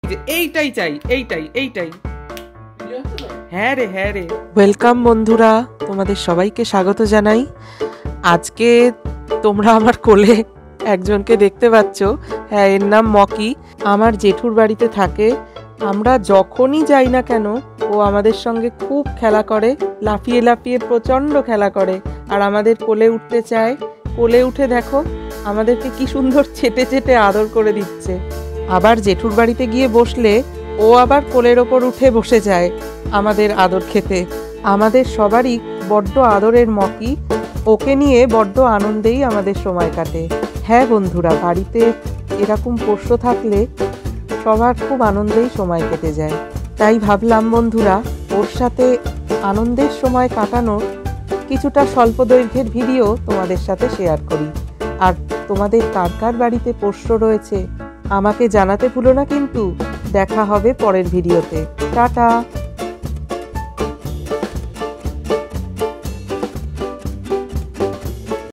যে এইটাই চাই, এইটাই এইটাই। হ্যাঁ রে, হ্যাঁ রে। ওয়েলকাম বন্ধুরা, তোমাদের সবাইকে স্বাগত জানাই। আজকে তোমরা আমার কোলে একজনকে দেখতে পাচ্ছ। হ্যাঁ, এর নাম মকি। আমার জেঠুর বাড়িতে থাকে। আমরা যখনই যাই না কেন ও আমাদের সঙ্গে খুব খেলা করে, লাফিয়ে লাফিয়ে প্রচণ্ড খেলা করে আর আমাদের কোলে উঠতে চায়। কোলে উঠে দেখো আমাদেরকে কি সুন্দর চেটে চেটে আদর করে দিচ্ছে। আবার জেঠুর বাড়িতে গিয়ে বসলে ও আবার কোলের ওপর উঠে বসে যায় আমাদের আদর খেতে। আমাদের সবারই বড্ড আদরের মকি। ওকে নিয়ে বড্ড আনন্দেই আমাদের সময় কাটে। হ্যাঁ বন্ধুরা, বাড়িতে এরকম পোষ্য থাকলে সবার খুব আনন্দেই সময় কেটে যায়। তাই ভাবলাম বন্ধুরা, ওর সাথে আনন্দের সময় কাটানোর কিছুটা স্বল্প দৈর্ঘ্যের ভিডিও তোমাদের সাথে শেয়ার করি। আর তোমাদের কার কার বাড়িতে পোষ্য রয়েছে আমাকে জানাতে ভুলো না কিন্তু। দেখা হবে পরের ভিডিওতে। টাটা।